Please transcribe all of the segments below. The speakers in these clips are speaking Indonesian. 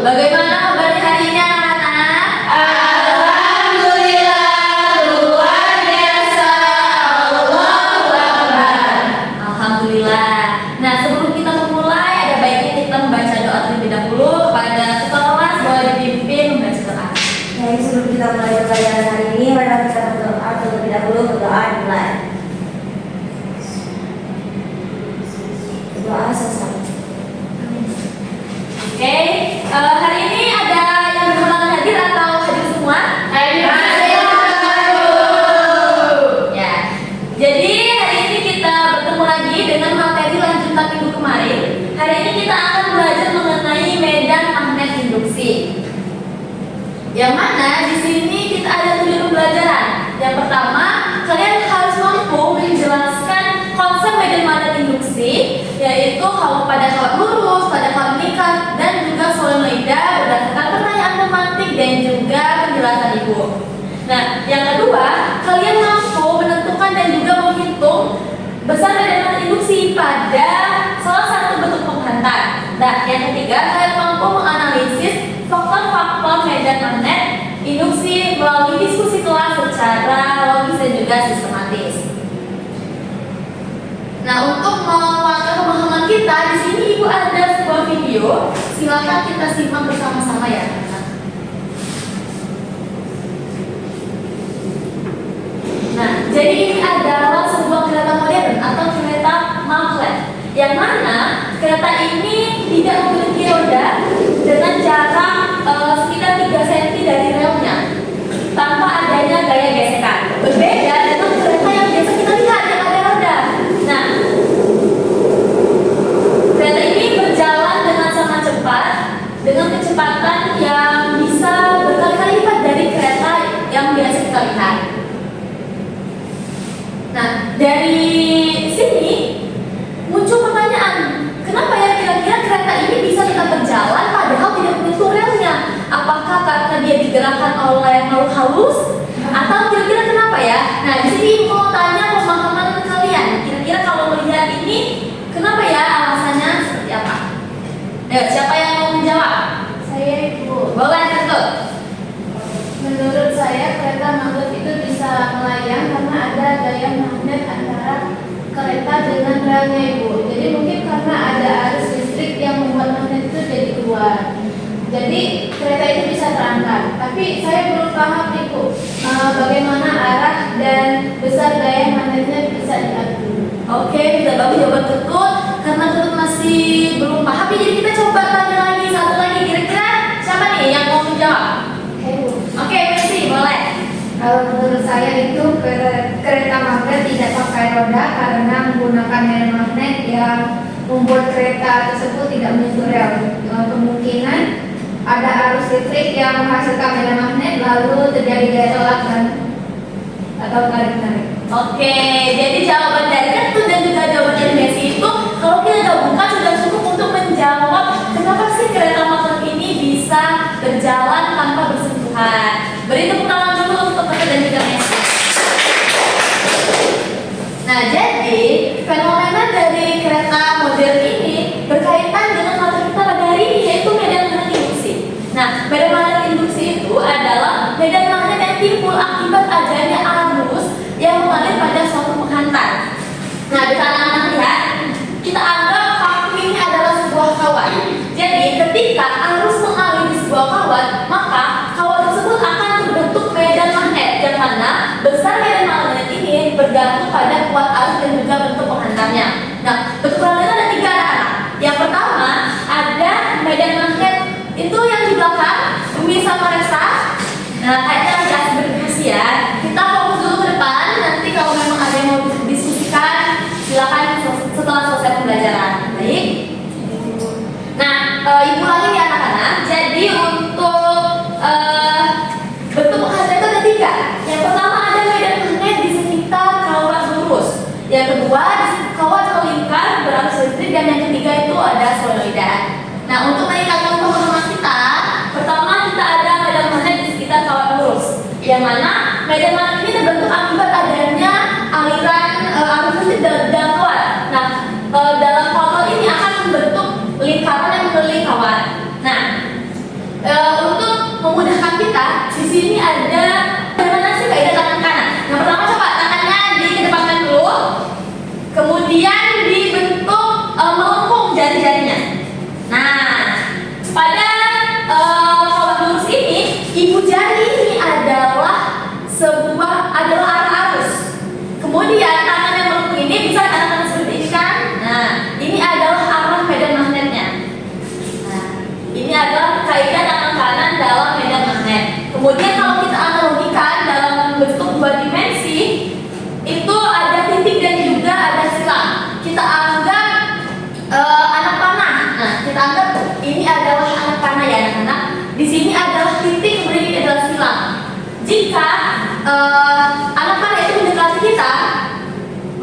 Bagaimana kabarnya hari ini anak-anak? Alhamdulillah, luar biasa. Allahu Akbar. Alhamdulillah. Nah, sebelum kita memulai, ada baiknya kita membaca doa terlebih dahulu. Kepada ketua kelas boleh dipimpin membaca doa. Baik, sebelum kita mulai pelajaran hari ini, mari kita berdoa terlebih dahulu. Berdoa dimulai. Doa selesai. Oke, hari ini ada yang berhalangan hadir atau hadir semua? Ya. Jadi hari ini kita bertemu lagi dengan materi lanjutan minggu kemarin. Hari ini kita akan belajar mengenai medan magnet induksi. Yang mana di sini kita ada 7 pembelajaran. Yang pertama, kalian harus mampu menjelaskan konsep medan magnet induksi, yaitu pada kawat lurus, pada kawat mengikat, dan juga solenoida berdasarkan pertanyaan tematik dan juga penjelasan ibu. Nah, yang kedua, kalian mampu menentukan dan juga menghitung besar medan magnet induksi pada salah satu bentuk penghantar. Nah, yang ketiga, kalian mampu menganalisis faktor-faktor medan magnet induksi melalui diskusi kelas secara logis dan juga sistematis. Nah, untuk menguatkan pemahaman kita, di sini ibu ada sebuah video. Silakan kita simak bersama-sama ya. Nah, jadi ini adalah sebuah kereta modern atau kereta magnet, yang mana kereta ini tidak memiliki roda dengan jarak sekitar 3 cm dari relnya, tanpa adanya gaya gesekan. Berbeda dengan kereta yang biasa kita lihat yang ada roda. Nah, kereta ini berjalan dengan sangat cepat, dengan kecepatan yang bisa berkali-kali lipat dari kereta yang biasa kita lihat. Nah, dari sini muncul pertanyaan, kenapa ya kira-kira kereta ini bisa tetap berjalan padahal tidak menyentuh relnya? Apakah karena dia digerakkan oleh makhluk halus? Atau kira-kira kenapa ya? Nah, di sini mau tanya pemahaman kalian. Kira-kira kalau melihat ini, kenapa ya alasannya seperti apa? Siapa yang mau menjawab? Saya Ibu. Boleh, tentu. Menurut saya kereta magnet itu bisa melayang karena ada gaya magnet antara kereta dengan relnya Ibu. Jadi mungkin karena ada arus listrik yang membuat magnet itu jadi keluar. Jadi kereta itu bisa terangkat. Tapi saya belum paham Ibu bagaimana arah dan besar gaya magnetnya bisa diatur. Oke, kita bagus jawaban Ketut. Karena Ketut masih belum paham, jadi kita coba tanya lagi satu lagi. Kira-kira siapa nih yang mau menjawab? Oke, Messi, boleh. Kalau menurut saya itu kereta magnet tidak pakai roda karena menggunakan medan magnet yang membuat kereta tersebut tidak menyentuh rel. Kemungkinan ada arus listrik yang menghasilkan medan magnet lalu terjadi gaya tolak atau tarik-tarik. Oke, jadi jawaban dari Ketut dan juga jawaban dari Messi itu kalau kita gabungkan sudah cukup untuk menjawab kenapa sih kereta magnet ini bisa berjalan tanpa bersentuhan. Beri tepuk tangan dulu untuk Ketut dan juga Messi. Nah, jadi fenomena dari kereta modern ini berkaitan dengan materi kita pada hari ini, yaitu medan magnet induksi. Nah, medan magnet induksi itu adalah medan magnet yang timbul akibat adanya arus yang mengalir pada suatu penghantar. Nah, bisa anak-anak lihat, kita anggap vakum ini adalah sebuah kawat. Jadi, ketika arus mengalir di sebuah kawat, maka kawat tersebut akan terbentuk medan magnet, yang mana besar medan magnet ini bergantung pada kuat arus dan juga bentuk penghantarnya. Nah, bentuk penghantarnya ada 3 anak. Yang pertama, ada medan magnet itu yang di belakang, Dwi sama Resa. Nah, kayaknya lagi asik berdiskusi ya. Kita fokus dulu ke depan. Nanti kalau memang ada yang mau diskusikan, silakan setelah selesai pembelajaran. Baik. Nah, ibu lagi ya anak-anak. Jadi untuk bentuk penghantar itu ada 3. Yang pertama ada medan magnet di sekitar kawat lurus. Yang kedua di kawat melingkar berarus listrik, dan yang ketiga itu ada solenoida. Nah, untuk meningkatkan pemahaman kita, pertama kita ada medan magnet di sekitar kawat lurus, yang mana medan magnet ini terbentuk akibat adanya aliran arus listrik dalam kawat. Nah, dalam kawat ini akan membentuk lingkaran yang mengelilingi kawat. Nah,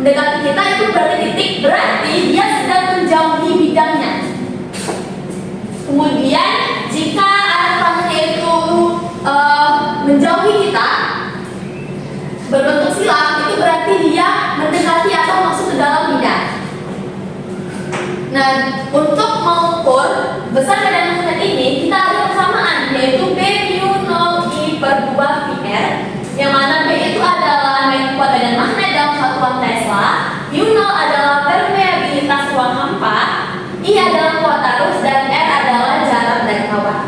mendekati kita itu berarti titik, berarti dia sedang menjauhi bidangnya. Kemudian jika arah panahnya itu menjauhi kita berbentuk silang, itu berarti dia mendekati atau masuk ke dalam bidang. Nah, untuk mengukur besar medan magnet ini kita ada persamaan, yaitu B mu 0 I per 2 VR, yang mana B itu adalah kuat medan magnet dalam satuan Tesla, mu 0 adalah permeabilitas ruang hampa, I adalah kuat arus, dan R adalah jarak dari kawan.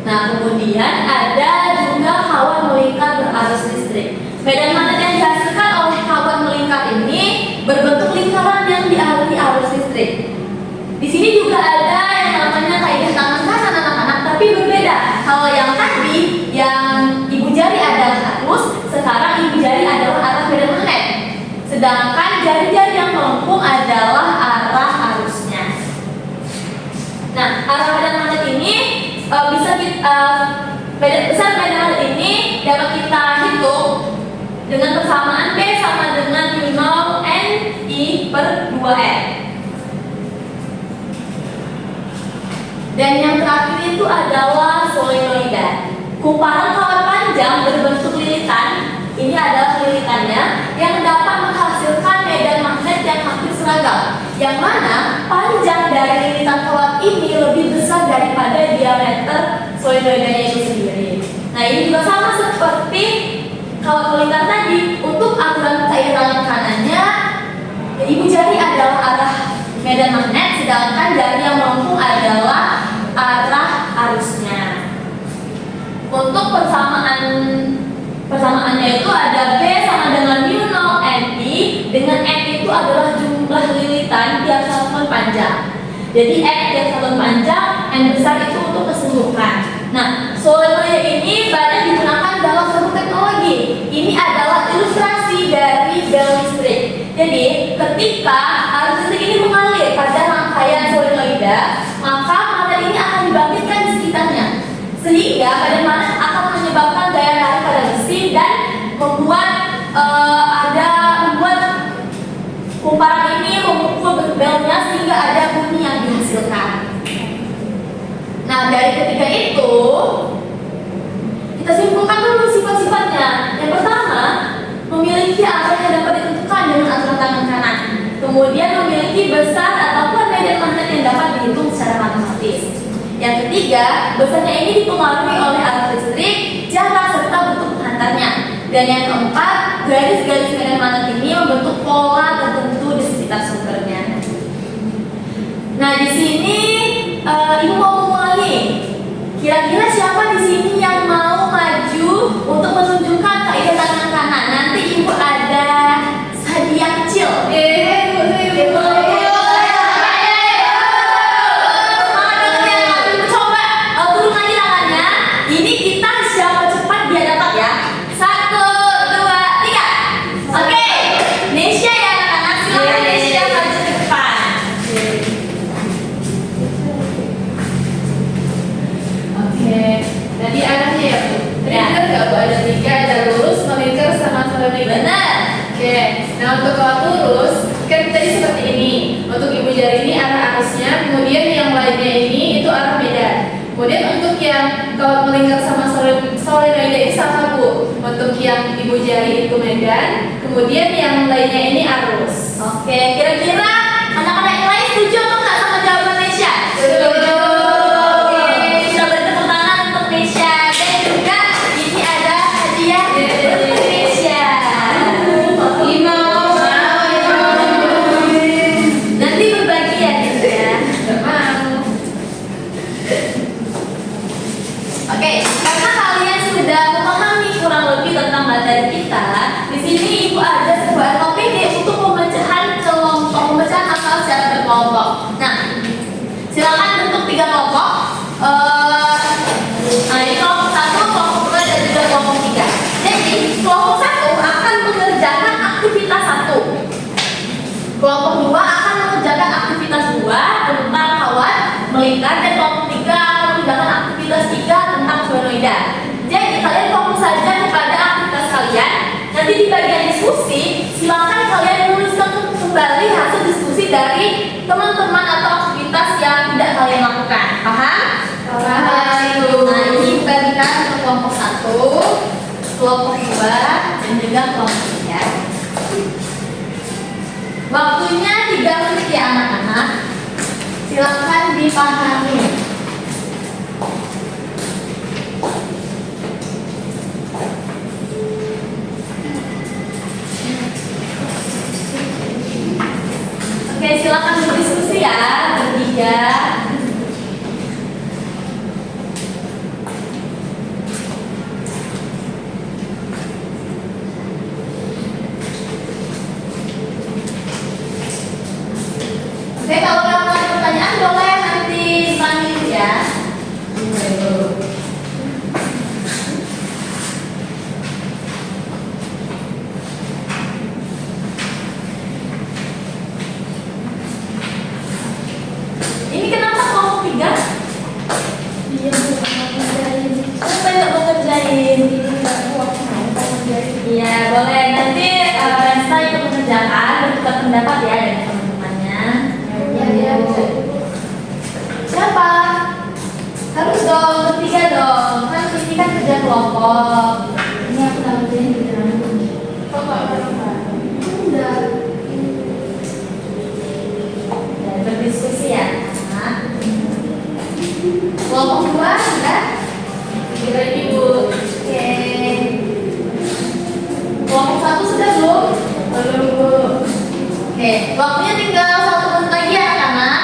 Nah, kemudian ada juga kawan melingkar berarus listrik. Medan magnet yang dihasilkan oleh kawan melingkar ini berbentuk lingkaran yang dialiri arus listrik. Di sini juga ada yang namanya kaidah tangan kanan anak-anak, tapi berbeda. Kalau yang tadi yang ibu jari adalah arus, sekarang ibu jari adalah arah medan magnet. Sedangkan jari-jari yang melengkung adalah arah arusnya. Nah, arah medan magnet ini bisa kita besar medan magnet ini dapat kita hitung dengan persamaan B sama dengan mu 0 N I per 2R. Dan yang terakhir itu adalah solenoida. Kumparan kawan panjang berbentuk lilitan, ini adalah lilitannya yang dapat menghasilkan medan magnet yang hampir seragam, yang mana panjang dari lilitan kawan ini lebih besar daripada diameter solenoidanya itu sendiri. Nah, ini juga sama seperti kalau melingkar tadi, untuk aturan cairan kanannya, ibu jari adalah arah medan magnet, sedangkan jari yang melengkung adalah arah arusnya. Untuk persamaannya itu ada B sama dengan mu 0 NI, dengan N itu adalah jumlah lilitan tiap satuan panjang. Jadi N tiap satuan panjang, N besar itu untuk keseluruhan. Nah, solenoida ini banyak digunakan dalam suatu teknologi. Ini adalah ilustrasi dari bel listrik. Jadi, ketika arus listrik ini mengalir pada rangkaian solenoida, maka magnet ini akan dibangkitkan di sekitarnya, sehingga medan magnet akan menyebabkan gaya tarik pada besi dan membuat kumparan ini memukul belnya sehingga ada bunyi yang dihasilkan. Nah, dari ketiga itu kita simpulkan dulu sifat-sifatnya. Yang pertama, memiliki arah yang dapat ditentukan dengan aturan tangan kanan. Kemudian memiliki besar ataupun medan magnet yang dapat dihitung secara matematis. Yang ketiga, besarnya ini dipengaruhi oleh arus listrik, jarak serta bentuk penghantarnya. Dan yang keempat, garis-garis medan magnet ini membentuk pola tertentu di sekitar sumbernya. Nah, di sini ibu mau mulai. Kira-kira siapa di sini yang mau maju untuk menunjukkan kaidah tangan kanan? Nanti ibu ada hadiah kecil. Coba turun lagi tangannya. Ini kita siapa cepat dia dapat ya. 1, 2, 3. Oke, Nesya ya anak-anak, silakan Nesya maju ke depan. Oke, tadi arahnya ya Bu? Tadi benar nggak Bu? Ada 3, ada lurus, melingkar, sama solenoida. Benar. Oke, nah untuk kalau lurus, kan tadi seperti ini. Untuk ibu jari ini arah arusnya, kemudian yang lainnya ini itu arah medan. Kemudian untuk yang kalau melingkar sama solenoida ini sama Bu. Untuk yang ibu jari itu medan, kemudian yang lainnya ini arus. Oke, kira-kira anak-anak yang lain setuju atau nggak sama jawaban Nesya? Setuju. Oke, kita beri tepuk tangan untuk Nesya. Dan juga ini ada hadiah untuk Nesya. Nanti berbagi ya Nesya. Oke, karena kalian sudah memahami kurang lebih tentang materi kita, di sini ibu ada sebuah topik untuk pemecahan akal secara berkelompok. Nah, silakan bentuk 3 kelompok. Nah, ini kelompok 1, kelompok 2, dan juga kelompok 3. Jadi, kelompok 1 akan mengerjakan aktivitas 1. Kelompok 2 akan mengerjakan aktivitas 2 tentang kawan melingkar, dan kelompok 3 akan mengerjakan aktivitas 3 tentang solenoida. Jadi, kalian fokus saja kepada aktivitas kalian. Nanti di bagian diskusi, silakan kelompok ya. Waktunya 3 menit ya anak-anak. Silakan dipahami. Oke, silakan berdiskusi ya bertiga. Oke, kalau kamu ada pertanyaan boleh nanti panggil ya. Ini kenapa kelompok 3? Iya, Bu, mau ngerjain. Kenapa nggak mau kerjain? Ini nggak kuat, mau ngerjain. Iya, boleh. Nanti Rensta ikut mengerjakan, bertukar pendapat ya dengan teman-temannya. Ya, bisa. Siapa? Harus dong, bertiga dong. Kan ini kan kerja kelompok. Ini aku taruhin di dalam. Kok nggak apa-apa? Udah. Dan berdiskusi ya. Nah. Kelompok 2 sudah? Kira ibu. Oke. Kelompok 1 sudah belum? Belum, Bu. Oke, waktunya tinggal 1 menit lagi ya anak-anak.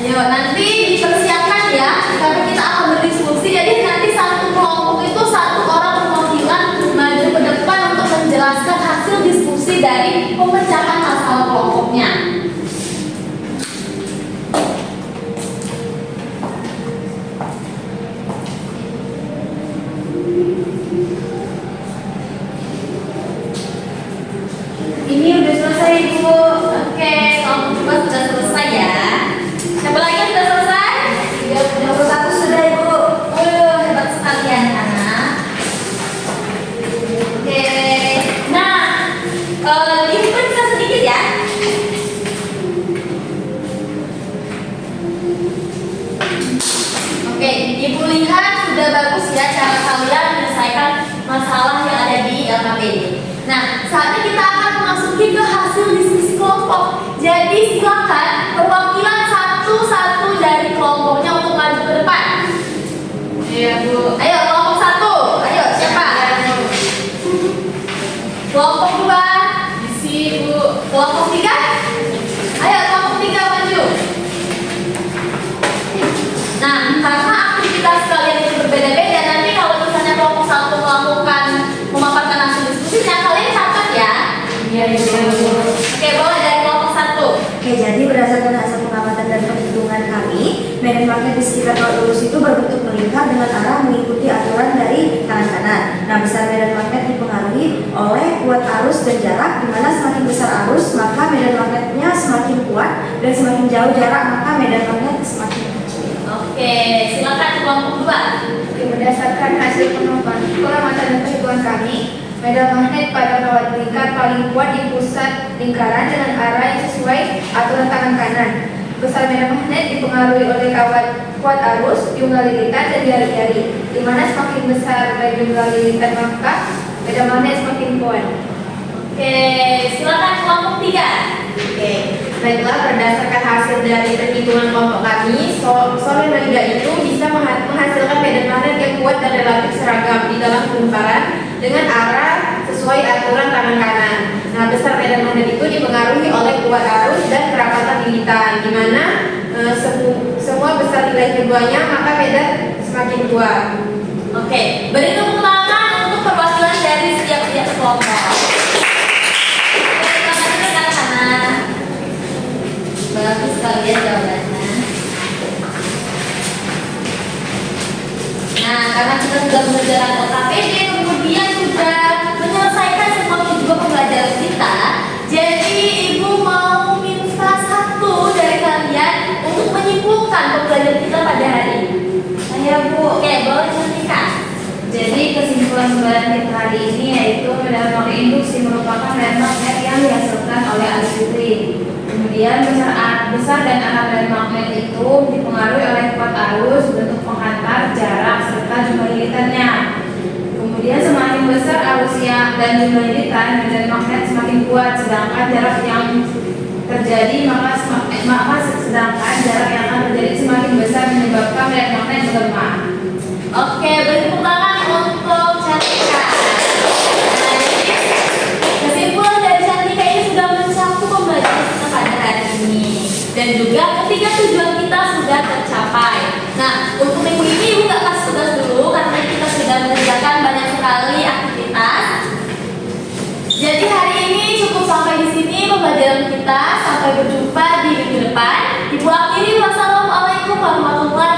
Ayo nanti dipersiapkan ya, karena kita akan berdiskusi. Jadi nanti satu kelompok itu 1 orang perwakilan maju ke depan untuk menjelaskan hasil diskusi dari pemecahan masalah kelompoknya. Ini udah selesai, Bu. Oke, kelompok 2 sudah selesai ya. Siapa lagi yang sudah selesai? Nomor 1 sudah Ibu. Hebat sekali anak-anak. Oke, nah diperiksa sedikit ya. Oke, ibu lihat sudah bagus ya cara kalian menyelesaikan masalah yang ada di LKPD. Nah, saatnya kita akan memasuki ke hasil diskusi kelompok. Jadi silakan perwakilan satu-satu dari kelompoknya untuk maju ke depan. Iya, Bu. Ayo kelompok 1, ayo siapa? Kelompok 2, Isi, Bu. kelompok 3, ayo kelompok 3 maju. Nah, karena aktivitas kalian itu berbeda-beda, nanti kalau misalnya kelompok 1 memaparkan hasil diskusinya, kalian catat ya. Iya, Bu. Oke, boleh dari kelompok 1. Oke, jadi berdasarkan hasil pengamatan dan perhitungan kami, medan magnet di sekitar kawat lurus itu berbentuk melingkar dengan arah mengikuti aturan dari kanan-kanan. Nah, besar medan magnet dipengaruhi oleh kuat arus dan jarak, di mana semakin besar arus, maka medan magnetnya semakin kuat, dan semakin jauh jarak, maka medan magnet semakin kecil. Oke, silakan kelompok 2. Oke, berdasarkan hasil pengamatan dan perhitungan kami, medan magnet pada kawat lingkar paling kuat di pusat lingkaran dengan arah yang sesuai aturan tangan kanan. Besar medan magnet dipengaruhi oleh kuat arus, jumlah lilitan, dan jari-jari, di mana semakin besar jumlah lilitan maka medan magnet semakin kuat. Oke, silakan kelompok 3. Oke, baiklah berdasarkan hasil dari perhitungan kelompok kami, solenoida itu bisa menghasilkan medan magnet yang kuat dan relatif seragam di dalam lingkaran dengan arah sesuai aturan tangan kanan. Nah, besar medan magnet itu dipengaruhi oleh kuat arus dan kerapatan lilitan, di mana semua besar nilai keduanya maka medan semakin kuat. Oke, beri tepuk tangan untuk perwakilan dari setiap kelompok. Terima kasih rekan-rekan. Bagus sekali ya jawabannya. Nah, karena kita sudah mengerjakan LKPD, kemudian sudah menyelesaikan semua tujuan pembelajaran kita, jadi ibu mau minta 1 dari kalian untuk menyimpulkan pembelajaran kita pada hari ini. Saya Bu. Oke, boleh cantikan. Jadi kesimpulan pembelajaran kita hari ini yaitu medan magnet induksi merupakan medan magnet yang dihasilkan oleh arus listrik. Kemudian besar dan arah medan magnet itu dipengaruhi oleh kuat arus, bentuk penghantar, jarak, serta jumlah lilitannya. Kemudian semakin besar arus dan jumlahnya ditekan, medan magnet semakin kuat, sedangkan jarak yang terjadi maka sedangkan jarak yang akan terjadi semakin besar menyebabkan medan magnet melemah. Oke, beri tepuk tangan untuk Cantika. Nah, jadi kesimpulan dari Cantika ini sudah mencakup pembelajaran kita pada hari ini. Dan juga ketiga tujuan kita sudah tercapai. Nah, untuk minggu ini Ibu nggak kasih tugas dulu karena kita sudah mengerjakan banyak sekali aktivitas. Jadi hari ini cukup sampai di sini pembelajaran kita. Sampai berjumpa di minggu depan. Ibu akhiri, wassalamualaikum warahmatullahi